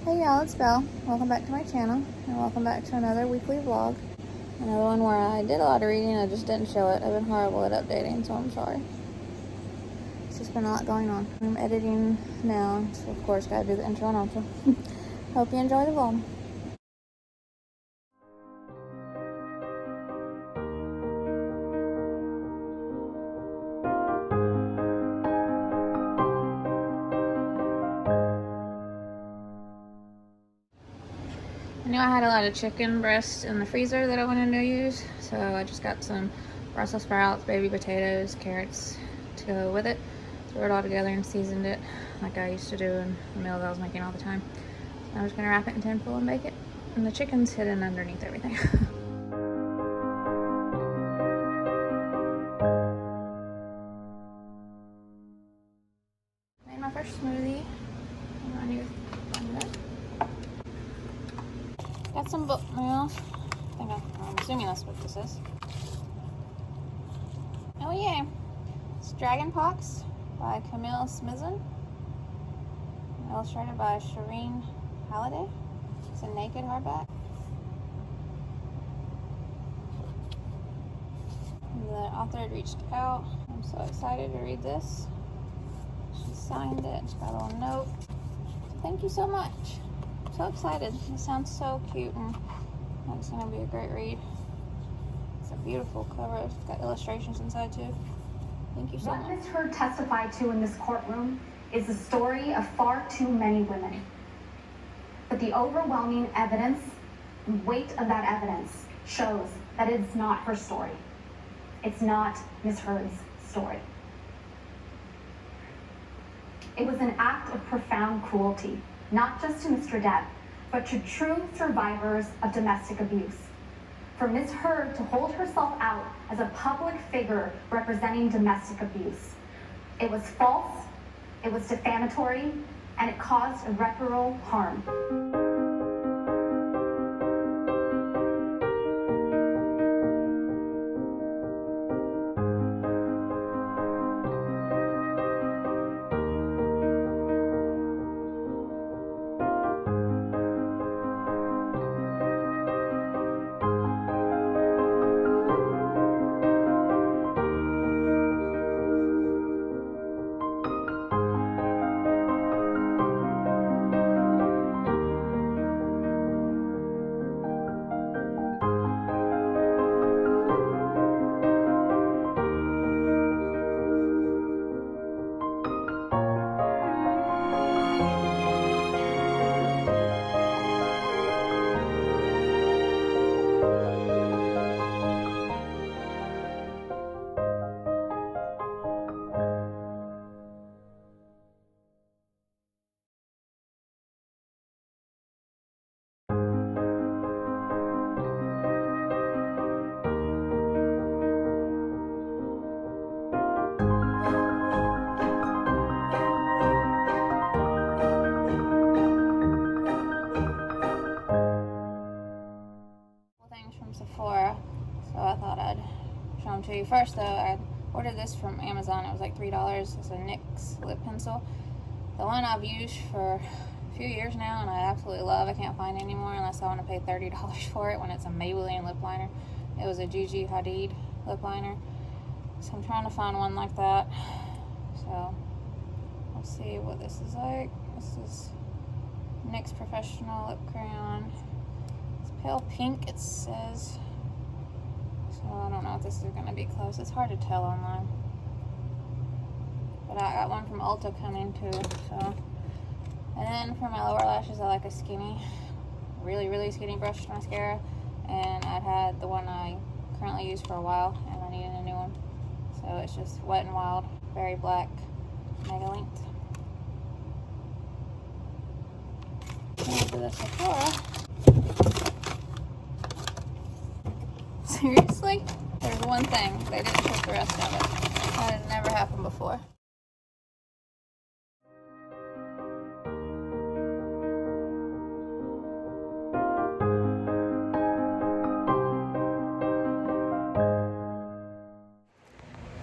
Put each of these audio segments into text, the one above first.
Hey y'all, it's Belle. Welcome back to my channel, and welcome back to another weekly vlog. Another one where I did a lot of reading, I just didn't show it. I've been horrible at updating, so I'm sorry. It's just been a lot going on. I'm editing now, so of course gotta do the intro and outro. Hope you enjoy the vlog. I knew I had a lot of chicken breasts in the freezer that I wanted to use, so I just got some Brussels sprouts, baby potatoes, carrots to go with it. Threw it all together and seasoned it like I used to do in the meals I was making all the time. I'm just gonna wrap it in tin foil and bake it. And the chicken's hidden underneath everything. Made my first smoothie. Got some book mail. I'm assuming that's what this is. Oh yeah, it's Dragon Pox by Camille Smithen. Illustrated by Shareen, Halliday. It's a naked hardback. The author had reached out. I'm so excited to read this. She signed it. She got a little note. Thank you so much. I'm so excited. It sounds so cute, and it's gonna be a great read. It's a beautiful cover. It's got illustrations inside too. Thank you so much. What Ms. Heard testified to in this courtroom is the story of far too many women. But the overwhelming evidence and weight of that evidence shows that it's not her story. It's not Ms. Heard's story. It was an act of profound cruelty, not just to Mr. Depp, but to true survivors of domestic abuse. For Ms. Heard to hold herself out as a public figure representing domestic abuse. It was false, it was defamatory, and it caused irreparable harm. So I thought I'd show them to you. First though, I ordered this from Amazon. It was like $3. It's a Nyx Lip Pencil. The one I've used for a few years now and I absolutely love. I can't find it anymore unless I want to pay $30 for it when it's a Maybelline Lip Liner. It was a Gigi Hadid lip liner. So I'm trying to find one like that. So let's see what this is like. This is NYX Professional Lip Crayon. It's pale pink, it says. So I don't know if this is going to be close. It's hard to tell online. But I got one from Ulta coming too. So, and then for my lower lashes, I like a skinny, really skinny brush mascara. And I'd had the one I currently use for a while, and I needed a new one. So it's just Wet n Wild, Very Black, Mega Length. To the Sephora. Seriously? There's one thing. They didn't ship the rest of it. That had never happened before.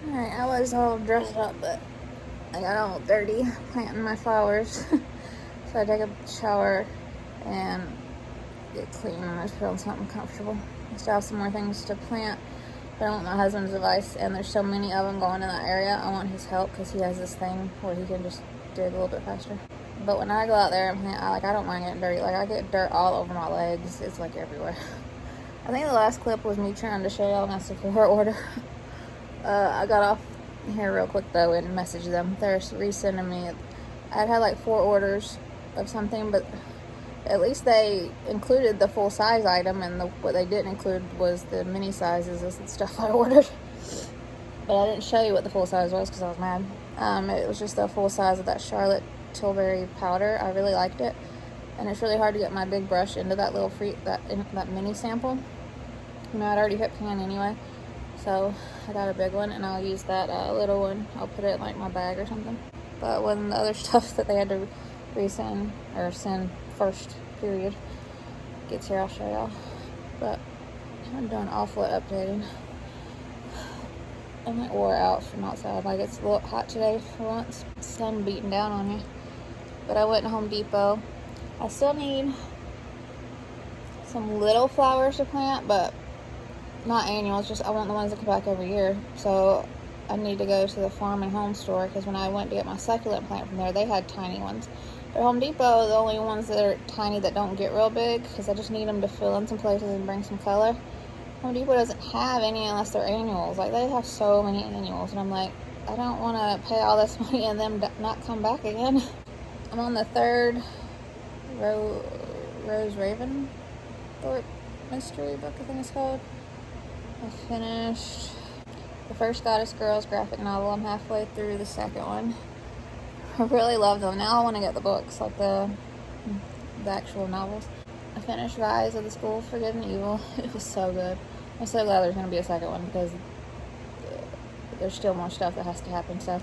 Alright, I was all dressed up, but I got all dirty planting my flowers. So I took a shower and get clean and just feel something comfortable. I still have some more things to plant, but I want my husband's advice, and there's so many of them going in that area. I want his help because he has this thing where he can just dig a little bit faster. But when I go out there and plant, I don't mind getting dirty. Like, I get dirt all over my legs. It's like everywhere. I think the last clip was me trying to show y'all my Sephora order. I got off here real quick though and messaged them. They're resending me. I'd had like 4 orders of something, but at least they included the full size item, and what they didn't include was the mini sizes and stuff I ordered. But I didn't show you what the full size was because I was mad. It was just the full size of that Charlotte Tilbury powder. I really liked it, and it's really hard to get my big brush into that little that mini sample. You know, I'd already hit pan anyway, so I got a big one, and I'll use that little one. I'll put it in like my bag or something. But when the other stuff that they had to resend or send first period gets here, I'll show y'all. But I'm doing awful at updating. I'm like wore out from outside. Like, it's a little hot today for once. Sun beating down on me. But I went to Home Depot. I still need some little flowers to plant, but not annuals. Just I want the ones that come back every year. So I need to go to the farm and home store, because when I went to get my succulent plant from there, they had tiny ones. But Home Depot, the only ones that are tiny that don't get real big, because I just need them to fill in some places and bring some color. Home Depot doesn't have any unless they're annuals. Like, they have so many annuals, and I'm like, I don't want to pay all this money and them not come back again. I'm on the 3rd Rose Ravensthorpe mystery book, I think it's called. I finished the first Goddess Girls graphic novel. I'm halfway through the second one. I really love them. Now I want to get the books, like the actual novels. I finished Rise of the School for Good and Evil. It was so good. I'm so glad there's going to be a second one, because there's still more stuff that has to happen. So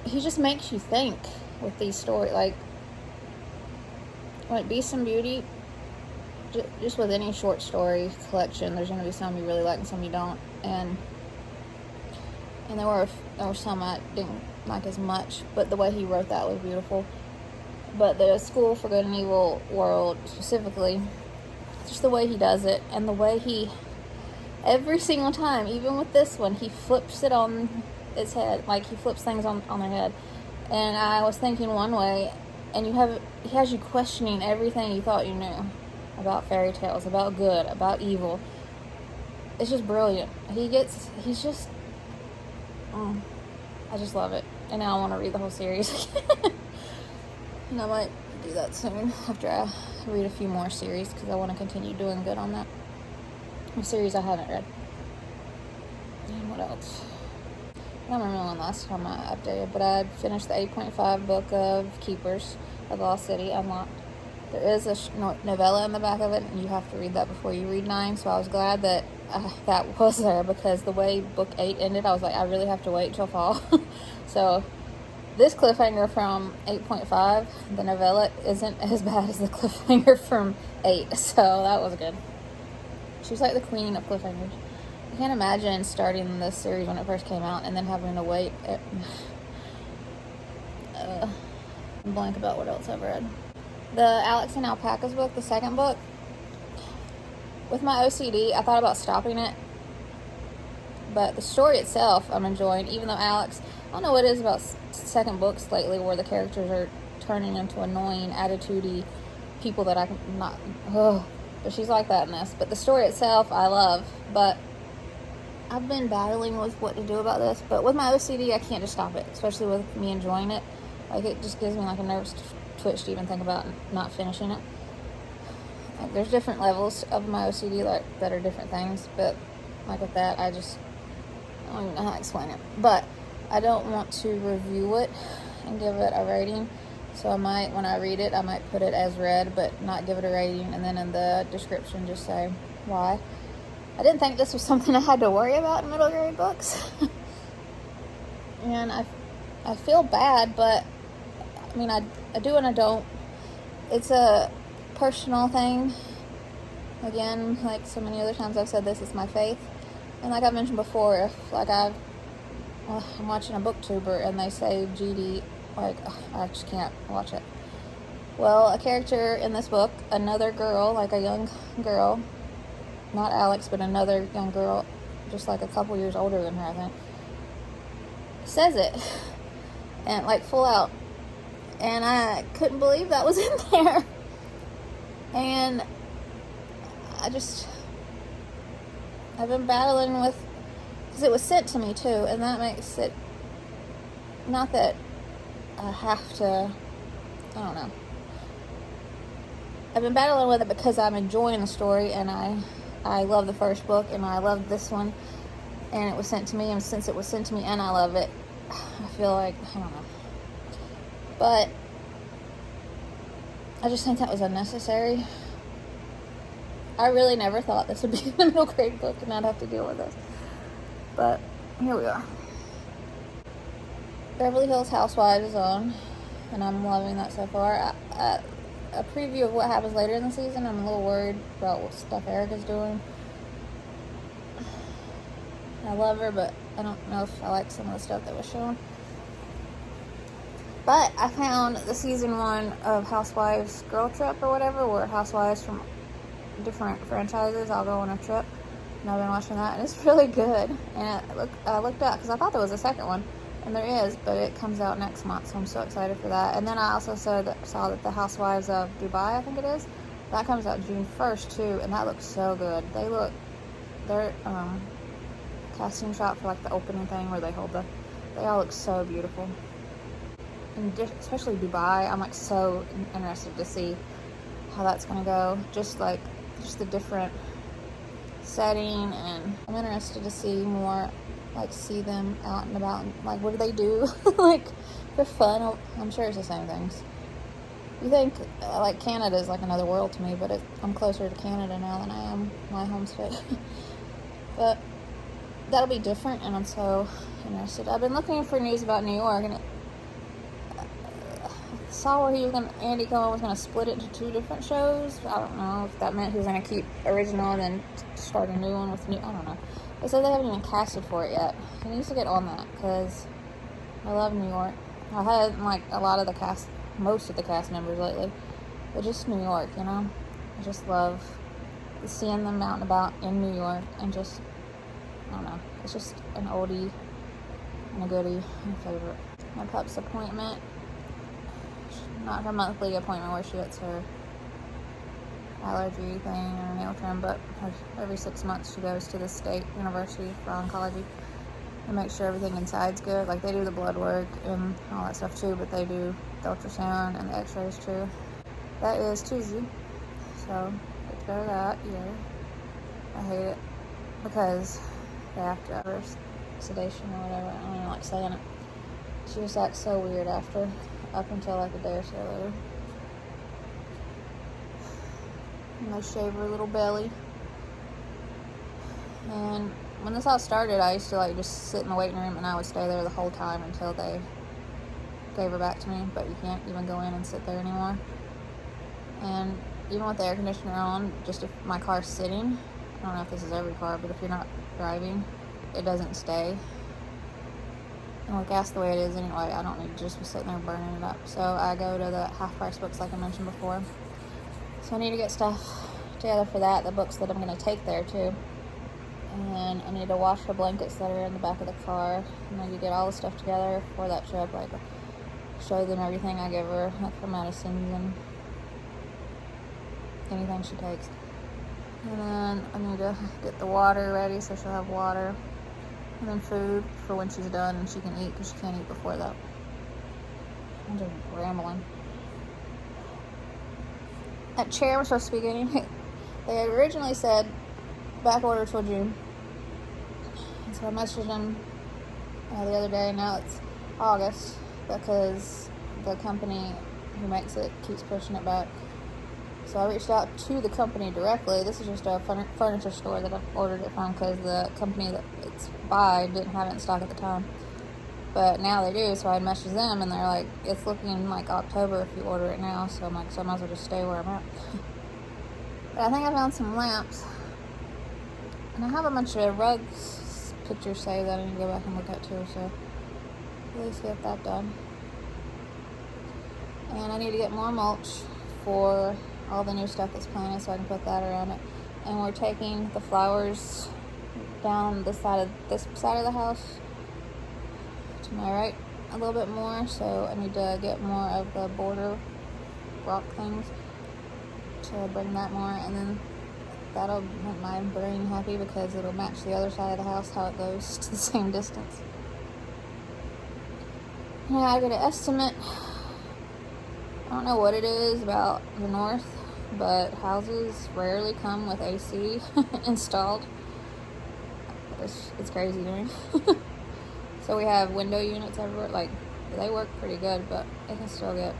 he just makes you think with these stories. Like Beast and Beauty, just with any short story collection, there's going to be some you really like and some you don't. And there were some I didn't like as much, but the way he wrote that was beautiful. But the School for Good and Evil world specifically, just the way he does it, and the way every single time, even with this one, he flips it on its head. Like, he flips things on their head. And I was thinking one way, and he has you questioning everything you thought you knew about fairy tales, about good, about evil. It's just brilliant. I just love it. And now I want to read the whole series. And I might do that soon after I read a few more series, because I want to continue doing good on that. A series I haven't read. And what else? I don't remember when last time I updated, but I finished the 8.5 book of Keepers of Lost City Unlocked. There is a novella in the back of it, and you have to read that before you read 9, so I was glad that that was there, because the way book 8 ended, I was like, I really have to wait till fall. So this cliffhanger from 8.5, the novella, isn't as bad as the cliffhanger from 8, so that was good. She's like the queen of cliffhangers. I can't imagine starting this series when it first came out and then having to wait. I'm blank about what else I've read. The Alex and Alpacas book, the second book, with my OCD, I thought about stopping it, but the story itself I'm enjoying, even though Alex, I don't know what it is about second books lately where the characters are turning into annoying, attitudey people that I'm not, but she's like that in this. But the story itself I love, but I've been battling with what to do about this. But with my OCD, I can't just stop it, especially with me enjoying it. Like, it just gives me like a nervous twitch to even think about not finishing it. Like, there's different levels of my OCD that are different things, but like with that, I don't even know how to explain it. But I don't want to review it and give it a rating, so I might, when I read it, I might put it as read, but not give it a rating, and then in the description just say why. I didn't think this was something I had to worry about in middle grade books. And I feel bad, but I mean, I do and I don't. It's a personal thing. Again, like so many other times I've said this, it's my faith. And like I mentioned before, if like I'm watching a booktuber and they say GD, like, I just can't watch it. Well, a character in this book, another girl, like a young girl, not Alex, but another young girl, just like a couple years older than her, I think, says it, and like full out, and I couldn't believe that was in there, and I've been battling with, because it was sent to me too, and that makes it, not that I have to, I don't know, I've been battling with it because I'm enjoying the story, and I love the first book, and I love this one, and it was sent to me, and since it was sent to me and I love it, I feel like, I don't know, but I just think that was unnecessary. I really never thought this would be a middle grade book and I'd have to deal with this, but here we are. Beverly Hills Housewives is on, and I'm loving that so far. A preview of what happens later in the season, I'm a little worried about what stuff Erica's doing. I love her, but I don't know if I like some of the stuff that was shown. But I found the season 1 of Housewives Girl Trip or whatever, where housewives from different franchises all go on a trip, and I've been watching that, and it's really good. And I looked up, because I thought there was a second one, and there is, but it comes out next month, so I'm so excited for that. And then I also saw that the Housewives of Dubai, I think it is, that comes out June 1st too, and that looks so good. Their casting shot for like the opening thing where they all look so beautiful. And especially Dubai, I'm like so interested to see how that's gonna go. Just the different setting, and I'm interested to see more, like see them out and about, and like what do they do? Like for fun. I'm sure it's the same things. You think like Canada is like another world to me, but I'm closer to Canada now than I am my home state. But that'll be different, and I'm so interested. I've been looking for news about New York, and saw where Andy Cohen was going to split it into 2 different shows. I don't know if that meant he was going to keep original and then start a new one with I don't know. They said they haven't even casted for it yet. He needs to get on that, because I love New York. I had like a lot of the cast, most of the cast members lately, but just New York, you know? I just love seeing them out and about in New York, and just, I don't know, it's just an oldie and a goodie, my favorite. My pup's appointment, not her monthly appointment where she gets her allergy thing and her nail trim, but every 6 months she goes to the state university for oncology and make sure everything inside's good. Like they do the blood work and all that stuff too, but they do the ultrasound and the x-rays too. That is Tuesday, so get to go to that. Yeah, I hate it because they have to have her sedation or whatever. I don't even like saying it. She just acts so weird after, up until like a day or so later. And they shave her little belly. And when this all started, I used to like just sit in the waiting room, and I would stay there the whole time until they gave her back to me. But you can't even go in and sit there anymore. And even with the air conditioner on, just if my car's sitting, I don't know if this is every car, but if you're not driving, it doesn't stay. And with gas the way it is anyway, I don't need to just be sitting there burning it up. So I go to the half-price books like I mentioned before. So I need to get stuff together for that, the books that I'm going to take there too. And then I need to wash her blankets that are in the back of the car. I need to get all the stuff together for that trip, like show them everything I give her, like her medicines and anything she takes. And then I need to get the water ready so she'll have water. And then food for when she's done and she can eat, because she can't eat before that. I'm just rambling. That chair was supposed to be getting, they originally said back order till June. And so I messaged them the other day. Now it's August because the company who makes it keeps pushing it back. So I reached out to the company directly. This is just a furniture store that I've ordered it from, because the company that it's by didn't have it in stock at the time. But now they do, so I messaged them, and they're like, it's looking like October if you order it now. So I'm like, so I might as well just stay where I'm at. But I think I found some lamps. And I have a bunch of rugs pictures saved that I need to go back and look at too, so at least get that done. And I need to get more mulch for all the new stuff that's planted so I can put that around it. And we're taking the flowers down this side of the house to my right a little bit more, so I need to get more of the border rock things to bring that more, and then that'll make my brain happy because it'll match the other side of the house, how it goes to the same distance. Yeah, I got an estimate. I don't know what it is about the north, but houses rarely come with AC installed. It's crazy to me. So we have window units everywhere. Like, they work pretty good, but it can still get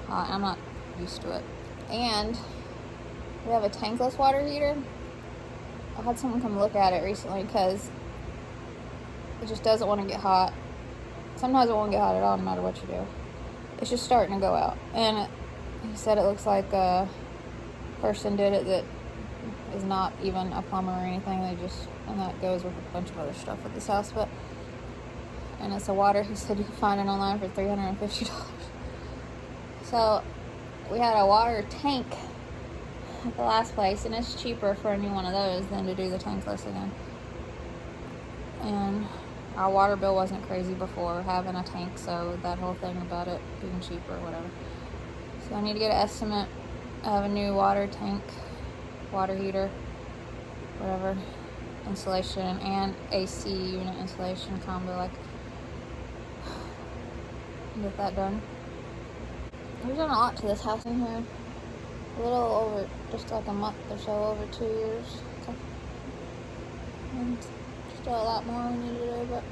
hot. I'm not used to it. And we have a tankless water heater. I had someone come look at it recently because it just doesn't want to get hot. Sometimes it won't get hot at all, no matter what you do. It's just starting to go out. And he said it looks like a person did it that is not even a plumber or anything. And that goes with a bunch of other stuff at this house. And it's a water, he said you can find it online for $350. So we had a water tank at the last place, and it's cheaper for a new one of those than to do the tankless again. And our water bill wasn't crazy before having a tank, so that whole thing about it being cheaper or whatever. So I need to get an estimate of a new water tank, water heater, whatever, installation, and AC unit installation combo, like, get that done. We've done a lot to this house in here. A little over, just like a month or so, over 2 years. So, and still a lot more we need to do, but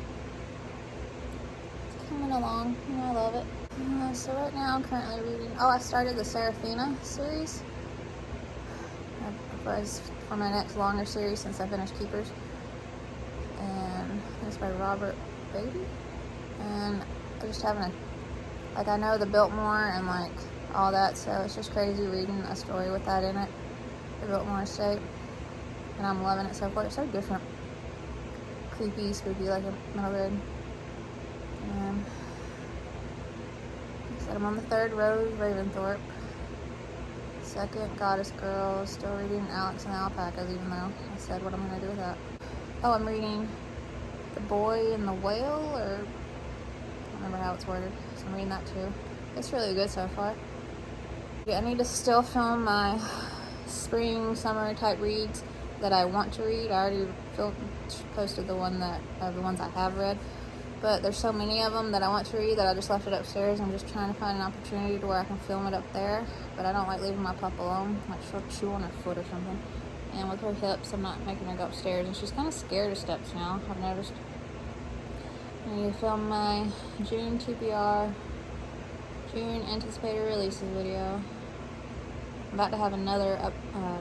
it's coming along, and I love it. So right now I'm currently reading, I started the Serafina series. For my next longer series since I finished Keepers. And it's by Robert Beatty. And I just haven't, I know the Biltmore and like all that, so it's just crazy reading a story with that in it. The Biltmore estate. And I'm loving it so far. It's so different. Creepy, spooky, like a metal bed. And like I said, I'm on the third Rose Raventhorpe. Second Goddess Girl. Still reading Alex and the Alpacas, even though I said what I'm going to do with that. Oh, I'm reading The Boy and the Whale, or I don't remember how it's worded, so I'm reading that too. It's really good so far. Yeah, I need to still film my spring, summer type reads that I want to read. I already posted the ones I have read, but there's so many of them that I want to read that I just left it upstairs. I'm just trying to find an opportunity to where I can film it up there, but I don't like leaving my pup alone. Like, she'll chew on her foot or something. And with her hips, I'm not making her go upstairs, and she's kind of scared of steps now, I've noticed. I need to film my June TBR, June anticipated releases video. I'm about to have another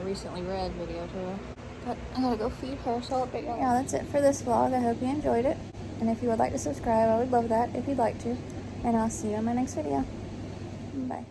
recently read video too. But I gotta go feed her, so I'll update you. Yeah, that's it for this vlog. I hope you enjoyed it. And if you would like to subscribe, I would love that if you'd like to. And I'll see you in my next video. Bye.